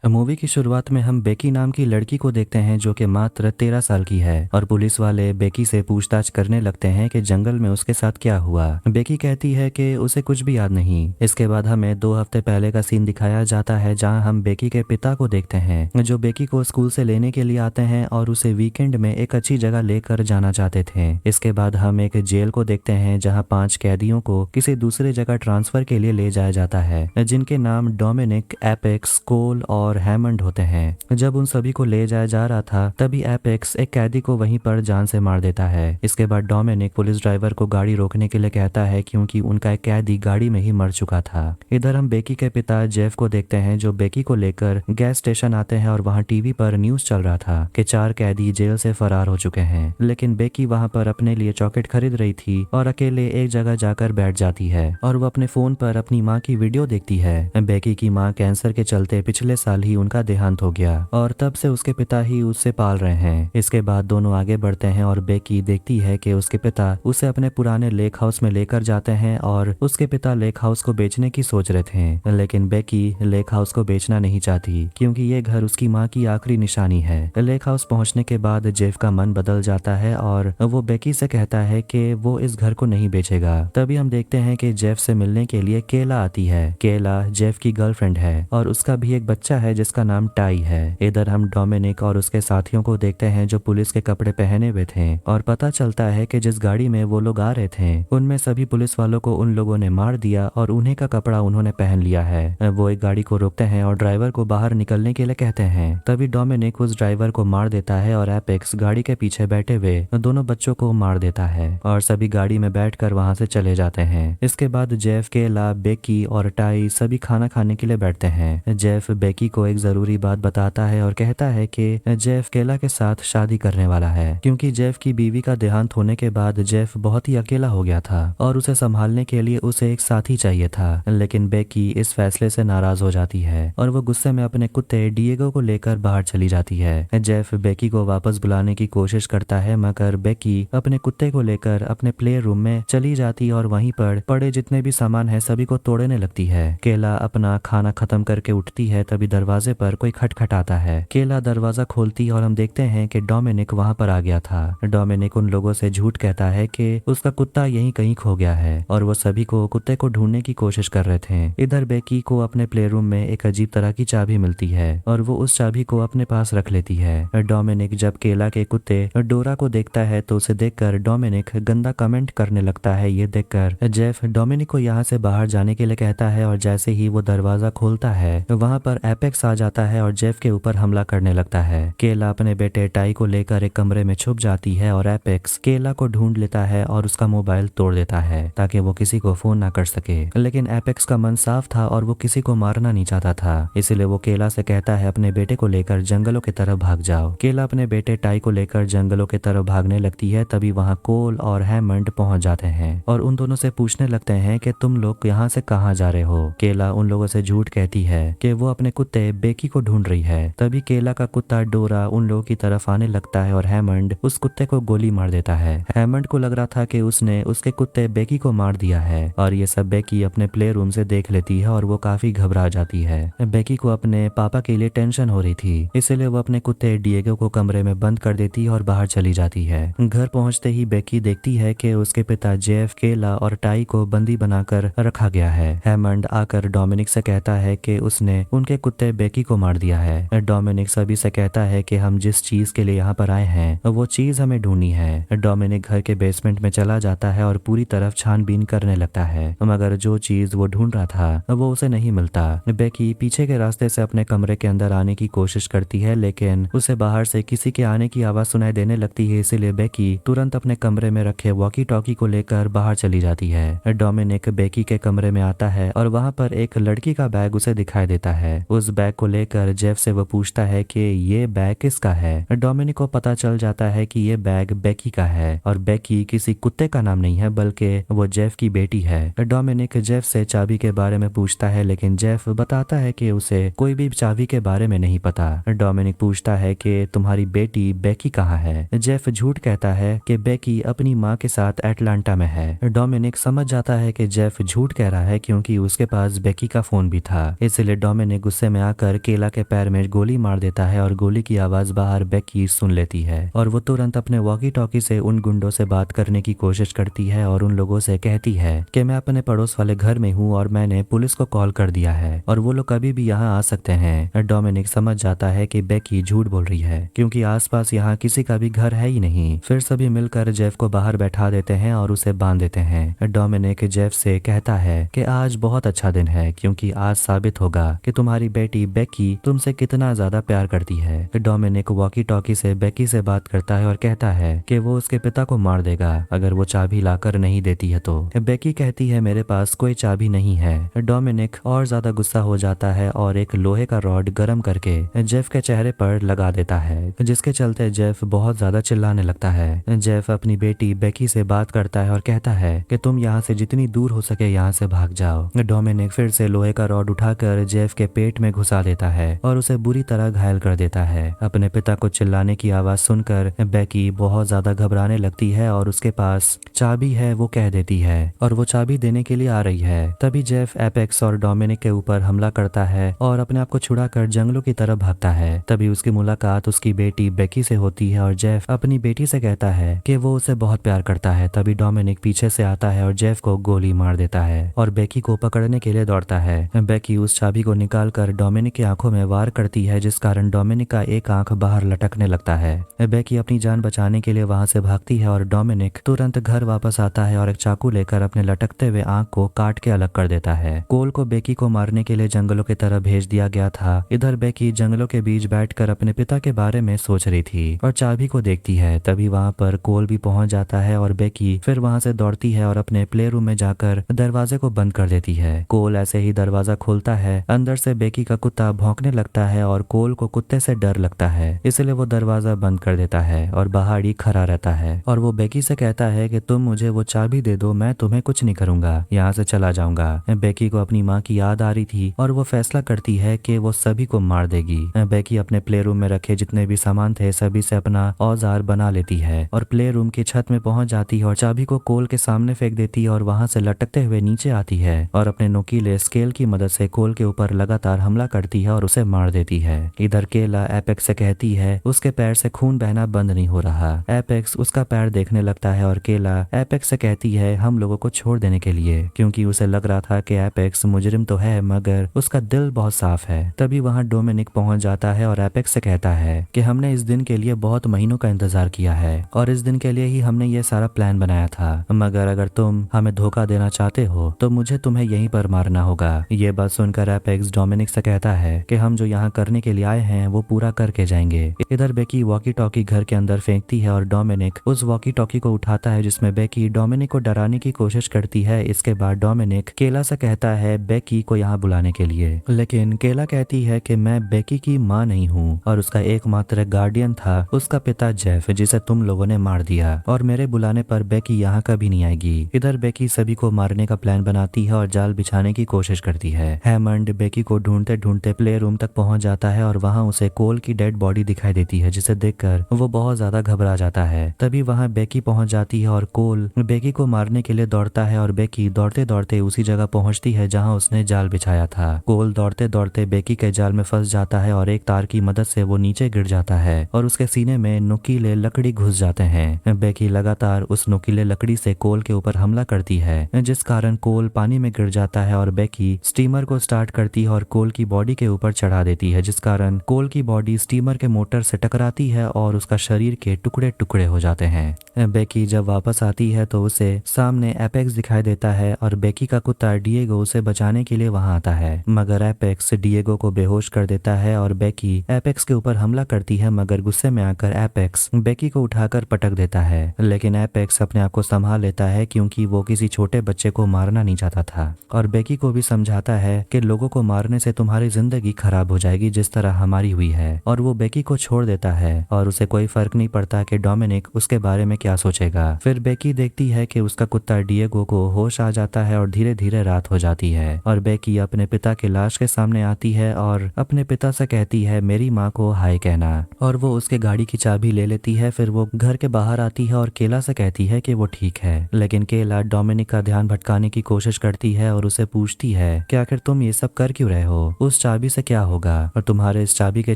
Movie की शुरुआत में हम बेकी नाम की लड़की को देखते हैं जो कि मात्र 13 साल की है और पुलिस वाले बेकी से पूछताछ करने लगते हैं कि जंगल में उसके साथ क्या हुआ। बेकी कहती है कि उसे कुछ भी याद नहीं। इसके बाद हमें 2 हफ्ते पहले का सीन दिखाया जाता है जहां हम बेकी के पिता को देखते हैं जो बेकी को स्कूल से लेने के लिए आते हैं और उसे वीकेंड में एक अच्छी जगह लेकर जाना चाहते थे। इसके बाद हम एक जेल को देखते हैं जहाँ 5 कैदियों को किसी दूसरे जगह ट्रांसफर के लिए ले जाया जाता है जिनके नाम डोमिनिक, एपेक्स, कोल और हैमंड होते हैं। जब उन सभी को ले जाया जा रहा था तभी एपेक्स एक कैदी को वहीं पर जान से मार देता है। इसके बाद डोमिनिक पुलिस ड्राइवर को गाड़ी रोकने के लिए कहता है क्योंकि उनका एक कैदी गाड़ी में ही मर चुका था। इधर हम बेकी के पिता जेफ को देखते हैं जो बेकी को लेकर गैस स्टेशन आते हैं और वहाँ टीवी पर न्यूज चल रहा था कि 4 कैदी जेल से फरार हो चुके हैं। लेकिन बेकी वहाँ पर अपने लिए चॉकलेट खरीद रही थी और अकेले एक जगह जाकर बैठ जाती है और वो अपने फोन पर अपनी माँ की वीडियो देखती है। बेकी की माँ कैंसर के चलते पिछले साल ही उनका देहांत हो गया और तब से उसके पिता ही उसे पाल रहे हैं। इसके बाद दोनों आगे बढ़ते हैं और बेकी देखती है कि उसके पिता उसे अपने पुराने लेक हाउस में लेकर जाते हैं और उसके पिता लेक हाउस को बेचने की सोच रहे थे। लेकिन बेकी लेक हाउस को बेचना नहीं चाहती क्योंकि ये घर उसकी माँ की आखिरी निशानी है। लेक हाउस पहुंचने के बाद जेफ का मन बदल जाता है और वो बेकी से कहता है कि वो इस घर को नहीं बेचेगा। तभी हम देखते हैं कि जेफ से मिलने के लिए केला आती है। केला जेफ की गर्लफ्रेंड है और उसका भी एक बच्चा है जिसका नाम टाई है। इधर हम डोमिनिक और उसके साथियों को देखते हैं जो पुलिस के कपड़े पहने हुए थे और पता चलता है कि जिस गाड़ी में वो लोग आ रहे थे उनमें सभी पुलिस वालों को उन लोगों ने मार दिया और उन्हीं का कपड़ा उन्होंने पहन लिया है। वो एक गाड़ी को रोकते हैं और ड्राइवर को बाहर निकलने के लिए कहते हैं। तभी डोमिनिक उस ड्राइवर को मार देता है और एपेक्स गाड़ी के पीछे बैठे हुए दोनों बच्चों को मार देता है और सभी गाड़ी में बैठकर वहां से चले जाते हैं। इसके बाद जेफ, केला, बेकी और टाई सभी खाना खाने के लिए बैठते हैं। जेफ बेकी को एक जरूरी बात बताता है और कहता है कि जेफ केला के साथ शादी करने वाला है क्योंकि जेफ की बीवी का देहांत होने के बाद जेफ बहुत ही अकेला हो गया था और उसे संभालने के लिए उसे एक साथी चाहिए था। लेकिन बेकी इस फैसले से नाराज हो जाती है और वो गुस्से में अपने कुत्ते डिएगो को लेकर बाहर चली जाती है। जेफ बेकी को वापस बुलाने की कोशिश करता है मगर बेकी अपने कुत्ते को लेकर अपने प्ले रूम में चली जाती और वहीं पर पड़े जितने भी सामान है सभी को तोड़ने लगती है। केला अपना खाना खत्म करके उठती है तभी दरवाजे पर कोई खटखटाता है। केला दरवाजा खोलती और हम देखते हैं कि डोमिनिक वहां पर आ गया था। डोमिनिक उन लोगों से झूठ कहता है कि उसका कुत्ता यहीं कहीं खो गया है और वो सभी को कुत्ते को ढूंढने की कोशिश कर रहे थे। इधर बेकी को अपने प्ले रूम में एक अजीब तरह की चाबी मिलती है और वो उस चाबी को अपने पास रख लेती है। डोमिनिक जब केला के कुत्ते डोरा को देखता है तो उसे देखकर डोमिनिक गंदा कमेंट करने लगता है। ये देखकर जेफ डोमिनिक को यहाँ से बाहर जाने के लिए कहता है और जैसे ही वो दरवाजा खोलता है वहां पर एपेक्स आ जाता है और जेफ के ऊपर हमला करने लगता है। केला अपने बेटे टाई को लेकर एक कमरे में छुप जाती है और एपेक्स केला को ढूंढ लेता है और उसका मोबाइल तोड़ देता है ताकि वो किसी को फोन ना कर सके। लेकिन एपेक्स का मन साफ था और वो किसी को मारना नहीं चाहता था, इसलिए वो केला से कहता है अपने बेटे को लेकर जंगलों की तरफ भाग जाओ। केला अपने बेटे टाई को लेकर जंगलों की तरफ भागने लगती है। तभी वहाँ कोल और हैमंड पहुंच जाते हैं और उन दोनों से पूछने लगते हैं कि तुम लोग यहाँ से कहाँ जा रहे हो। केला उन लोगों से झूठ कहती है कि वो अपने कुत्ते बेकी को ढूंढ रही है। तभी केला का कुत्ता डोरा उन लोगों की तरफ आने लगता है और हैमंड उस कुत्ते को गोली मार देता है। हैमंड को लग रहा था कि उसने उसके कुत्ते बेकी को मार दिया है और ये सब बेकी अपने प्ले रूम से देख लेती है और वो काफी घबरा जाती है। बेकी को अपने पापा के लिए टेंशन हो रही थी, इसलिए वो अपने कुत्ते डिएगो को कमरे में बंद कर देती है और बाहर चली जाती है। घर पहुंचते ही बेकी देखती है कि उसके पिता जेफ, केला और टाई को बंदी बनाकर रखा गया है। हैमंड आकर डोमिनिक से कहता है कि उसने उनके कुत्ते बेकी को मार दिया है। डोमिनिक सभी से कहता है कि हम जिस चीज के लिए यहाँ पर आए हैं वो चीज हमें ढूंढनी है। डोमिनिक घर के बेसमेंट में चला जाता है और पूरी तरफ छानबीन करने लगता है मगर जो चीज वो ढूंढ रहा था वो उसे नहीं मिलता। बेकी पीछे के रास्ते से अपने कमरे के अंदर आने की कोशिश करती है लेकिन उसे बाहर से किसी के आने की आवाज सुनाई देने लगती है, इसीलिए बेकी तुरंत अपने कमरे में रखे वॉकी टॉकी को लेकर बाहर चली जाती है। डोमिनिक बेकी के कमरे में आता है और वहाँ पर एक लड़की का बैग उसे दिखाई देता है। उस बैग को लेकर जेफ से वो पूछता है कि ये बैग किसका है। डोमिनिक को पता चल जाता है कि ये बैग बेकी का है और बेकी किसी कुत्ते का नाम नहीं है बल्कि वो जेफ की बेटी है। डोमिनिक जेफ से चाबी के बारे में पूछता है लेकिन जेफ बताता है कि उसे कोई भी चाबी के बारे में नहीं पता। डोमिनिक पूछता है कि तुम्हारी बेटी बेकी कहाँ है। जेफ झूठ कहता है कि बेकी अपनी माँ के साथ एटलांटा में है। डोमिनिक समझ जाता है कि जेफ झूठ कह रहा है क्योंकि उसके पास बेकी का फोन भी था, इसलिए डोमिनिक गुस्से में आकर केला के पैर में गोली मार देता है और गोली की आवाज बाहर बेकी सुन लेती है और वो तुरंत अपने वॉकी टॉकी से उन गुंडों से बात करने की कोशिश करती है और उन लोगों से कहती है कि मैं अपने पड़ोस वाले घर में हूँ और मैंने पुलिस को कॉल कर दिया है और वो लोग कभी भी यहाँ आ सकते हैं। डोमिनिक समझ जाता है कि बेकी झूठ बोल रही है क्योंकि आसपास यहाँ किसी का भी घर है ही नहीं। फिर सभी मिलकर जेफ को बाहर बैठा देते हैं और उसे बांध देते हैं। डोमिनिक जेफ से कहता है कि आज बहुत अच्छा दिन है क्योंकि आज साबित होगा कि तुम्हारी बेटी बेकी तुमसे कितना ज्यादा प्यार करती है। डोमिनिक वॉकी टॉकी से बेकी से बात करता है और कहता है कि वो उसके पिता को मार देगा अगर वो चाबी लाकर नहीं देती है तो। बेकी कहती है मेरे पास कोई चाबी नहीं है। डोमिनिक और ज्यादा गुस्सा हो जाता है और एक लोहे का रॉड गर्म करके जेफ के चेहरे पर लगा देता है जिसके चलते जेफ बहुत ज्यादा चिल्लाने लगता है। जेफ अपनी बेटी बेकी से बात करता है और कहता है कि तुम यहाँ से जितनी दूर हो सके यहाँ से भाग जाओ। डोमिनिक फिर से लोहे का रॉड उठाकर जेफ के पेट में घुसा देता है और उसे बुरी तरह घायल कर देता है। अपने पिता को चिल्लाने की आवाज सुनकर बेकी बहुत ज्यादा घबराने लगती है और उसके पास चाबी है वो कह देती है और वो चाबी देने के लिए आ रही है। तभी जेफ एपेक्स और डोमिनिक के ऊपर हमला करता है और अपने आप को छुड़ाकर जंगलों की तरफ भागता है। तभी उसकी मुलाकात उसकी बेटी बेकी से होती है और जेफ अपनी बेटी से कहता है कि वो उसे बहुत प्यार करता है। तभी डोमिनिक पीछे से आता है और जेफ को गोली मार देता है और बेकी को पकड़ने के लिए दौड़ता है। बेकी उस चाबी को निकालकर डोमिनिक की आंखों में वार करती है जिस कारण डोमिनिक का एक आंख बाहर लटकने लगता है। बेकी अपनी जान बचाने के लिए वहां से भागती है और डोमिनिक तुरंत घर वापस आता है और एक चाकू लेकर अपने लटकते हुए आंख को काट के अलग कर देता है। कोल को बेकी को मारने के लिए जंगलों की तरफ भेज दिया गया था। इधर बेकी जंगलों के बीच बैठकर अपने पिता के बारे में सोच रही थी और चाबी को देखती है। तभी वहां पर कोल भी पहुंच जाता है और बेकी फिर वहां से दौड़ती है और अपने प्ले रूम में जाकर दरवाजे को बंद कर देती है। कोल ऐसे ही दरवाजा खोलता है, अंदर से बेकी का कुत्ता भौंकने लगता है और कोल को कुत्ते से डर लगता है इसलिए वो दरवाजा बंद कर देता है और बाहर ही खड़ा रहता है और वो बेकी से कहता है कि तुम मुझे वो चाबी दे दो, मैं तुम्हें कुछ नहीं करूंगा, यहाँ से चला जाऊंगा। बेकी को अपनी माँ की याद आ रही थी और वो फैसला करती है कि वो सभी को मार देगी। बेकी अपने प्ले रूम में रखे जितने भी सामान थे सभी से अपना औजार बना लेती है और प्ले रूम की छत में पहुंच जाती है और चाबी को कोल के सामने फेंक देती है और वहां से लटकते हुए नीचे आती है और अपने नुकीले स्केल की मदद से कोल के ऊपर लगातार हमला करती है और उसे मार देती है। इधर केला एपेक्स से कहती है उसके पैर से खून बहना बंद नहीं हो रहा। एपेक्स उसका पैर देखने लगता है और केला एपेक्स से कहती है हम लोगों को छोड़ देने के लिए क्योंकि उसे लग रहा था कि एपेक्स मुजरिम तो है मगर उसका दिल बहुत साफ है। तभी वहां डोमिनिक पहुंच जाता है और एपेक्स से कहता है कि हमने इस दिन के लिए बहुत महीनों का इंतजार किया है और इस दिन के लिए ही हमने ये सारा प्लान बनाया था मगर अगर तुम हमें धोखा देना चाहते हो तो मुझे तुम्हें यहीं पर मारना होगा। ये बात सुनकर एपेक्स डोमिनिक से कहता है कि हम जो यहाँ करने के लिए आए हैं वो पूरा करके जाएंगे। इधर बेकी वॉकी टॉकी घर के अंदर फेंकती है और डोमिनिक उस वॉकी टॉकी को उठाता है जिसमें बेकी डोमिनिक को डराने की कोशिश करती है। इसके बाद डोमिनिक केला से कहता है बेकी को यहाँ बुलाने के लिए, लेकिन केला कहती है कि मैं बेकी की माँ नहीं हूँ और उसका एकमात्र गार्डियन था उसका पिता जेफ जिसे तुम लोगों ने मार दिया और मेरे बुलाने पर बेकी यहाँ कभी नहीं आएगी। इधर बेकी सभी को मारने का प्लान बनाती है और जाल बिछाने की कोशिश करती है। हैमंड बेकी को ढूंढते ढूंढते प्ले रूम तक पहुंच जाता है और वहां उसे कोल की डेड बॉडी दिखाई देती है जिसे देखकर वो बहुत ज्यादा घबरा जाता है। तभी वहां बेकी पहुंच जाती है और कोल बेकी को मारने के लिए दौड़ता है और बेकी दौड़ते दौड़ते उसी जगह पहुंचती है जहां उसने जाल बिछाया था। कोल दौड़ते दौड़ते बेकी के जाल में फंस जाता है और एक तार की मदद से वो नीचे गिर जाता है और उसके सीने में नुकीले लकड़ी घुस जाते हैं। बेकी लगातार उस नुकीले लकड़ी से कोल के ऊपर हमला करती है जिस कारण कोल पानी में गिर जाता है और बेकी स्टीमर को स्टार्ट करती है और कोल की बॉडी के ऊपर चढ़ा देती है जिस कारण कोल की बॉडी स्टीमर के मोटर से टकराती है और उसका शरीर के टुकड़े टुकड़े हो जाते हैं। बेकी जब वापस आती है तो उसे सामने एपेक्स दिखाई देता है और बेकी का कुत्ता डिएगो उसे बचाने के लिए वहां आता है मगर एपेक्स डिएगो को बेहोश कर देता है और बेकी एपेक्स के ऊपर हमला करती है मगर गुस्से में आकर एपेक्स बेकी को उठाकर पटक देता है। लेकिन एपेक्स अपने आप को संभाल लेता है क्योंकि वो किसी छोटे बच्चे को मारना नहीं चाहता था और बेकी को भी समझाता है कि लोगों को मारने से तुम्हारी जिंदगी खराब हो जाएगी जिस तरह हमारी हुई है और वो बेकी को छोड़ देता है और उसे कोई फर्क नहीं पड़ता कि डोमिनिक उसके बारे में क्या सोचेगा। फिर बेकी देखती है कि उसका कुत्ता डिएगो को होश आ जाता है और धीरे धीरे रात हो जाती है और बेकी अपने पिता की लाश के सामने आती है और अपने पिता से कहती है मेरी माँ को हाय कहना और वो उसके गाड़ी की चाबी ले लेती है। फिर वो घर के बाहर आती है और केला से कहती है कि वो ठीक है लेकिन केला डोमिनिक का ध्यान भटकाने की कोशिश करती है और उसे पूछती है कि आखिर तुम ये सब कर क्यों रहे हो। उस चाबी से क्या होगा और तुम्हारे इस चाबी के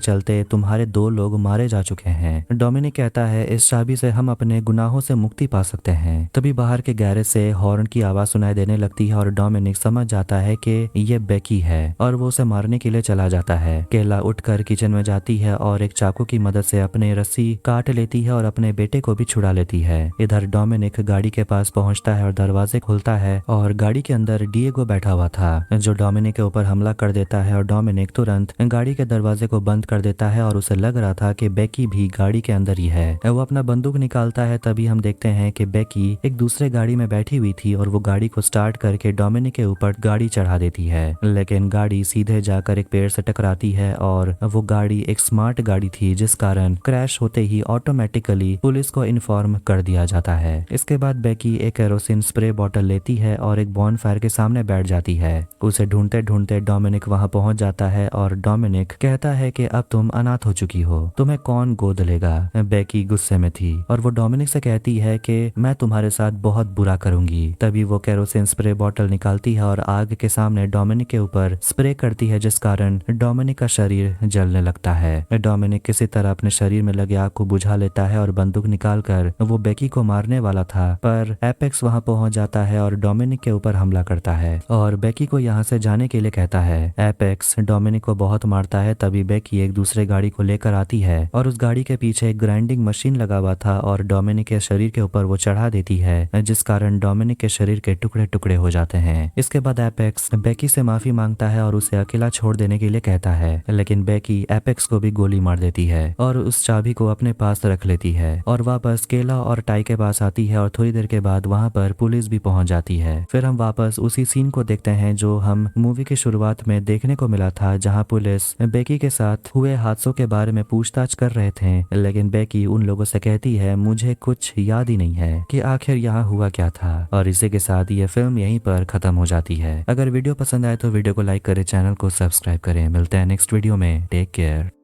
चलते तुम्हारे 2 लोग मारे जा चुके हैं। डोमिनिक कहता है इस चाबी से हम अपने गुनाहों से मुक्ति पा सकते हैं। तभी बाहर के गैरेज से हॉर्न की आवाज सुनाई देने लगती है और डोमिनिक समझ जाता है कि ये बेकी है और वो उसे मारने के लिए चला जाता है। केला उठकर किचन में जाती है और एक चाकू की मदद से अपने रस्सी काट लेती है और अपने बेटे को भी छुड़ा लेती है। इधर डोमिनिक गाड़ी के पास पहुंचता है और दरवाजे खुलता है और गाड़ी के अंदर डिएगो बैठा हुआ था जो डोमिनिक के ऊपर हमला कर देता है और डोमिनिक तुरंत गाड़ी के दरवाजे को बंद कर देता है और उसे लग रहा था कि बेकी भी गाड़ी के अंदर ही है। वो अपना बंदूक निकालता है, तभी हम देखते हैं कि बेकी एक दूसरे गाड़ी में बैठी हुई थी और वो गाड़ी को स्टार्ट करके डोमिनिक के ऊपर गाड़ी चढ़ा देती है, लेकिन गाड़ी सीधे जाकर एक पेड़ से टकराती है और वो गाड़ी एक स्मार्ट गाड़ी थी जिस कारण क्रैश होते ही ऑटोमेटिकली पुलिस को इन्फॉर्म कर दिया जाता है। इसके बाद बेकी एक केरोसिन स्प्रे बॉटल लेती है और एक बॉनफायर के सामने बैठ जाती है। उसे ढूंढते ढूंढते डोमिनिक वहां पहुंच जाता है और डोमिनिक कहता है कि अब तुम अनाथ हो चुकी हो, तुम्हें कौन गोद लेगा। बेकी गुस्से में थी और वो डोमिनिक से कहती है कि मैं तुम्हारे साथ बहुत बुरा करूंगी। तभी वो केरोसिन स्प्रे बॉटल निकालती है और आग के सामने डोमिनिक के ऊपर स्प्रे करती है जिस कारण डोमिनिक का शरीर जलने लगता है। डोमिनिक किसी तरह अपने शरीर में लगे आग को बुझा लेता है और बंदूक निकालकर वो बेकी को मारने वाला था, पर एपेक्स वहां पहुंच जाता है और डोमिनिक के ऊपर हमला करता है और बेकी को यहाँ से जाने के लिए कहता है। एपेक्स डोमिनिक को बहुत मारता है। तभी बेकी एक दूसरे गाड़ी को लेकर आती है और उस गाड़ी के पीछे एक ग्राइंडिंग मशीन लगा हुआ था और डोमिनिक के शरीर के ऊपर वो चढ़ा देती है जिस कारण डोमिनिक के शरीर के टुकड़े टुकड़े हो जाते हैं। इसके बाद एपेक्स बेकी से माफी मांगता है और उसे अकेला छोड़ देने के लिए कहता है, लेकिन बेकी एपेक्स को भी गोली मार देती है और उस चाबी को अपने पास रख लेती है और वापस केला और टाई के पास आती है और थोड़ी देर के बाद वहां पर पुलिस भी पहुंच जाती है। फिर हम वापस उसी सीन को देखते हैं जो हम मूवी की शुरुआत में देखने को मिला था, जहां पुलिस बेकी के साथ हुए हादसों के बारे में पूछताछ कर रहे थे, लेकिन बेकी उन लोगों से कहती है मुझे कुछ याद ही नहीं है कि आखिर यहाँ हुआ क्या था। और इसी के साथ ये फिल्म यहीं पर खत्म हो जाती है। अगर वीडियो पसंद आए तो वीडियो को लाइक करें, चैनल को सब्सक्राइब करें। मिलते हैं नेक्स्ट वीडियो में। Take care.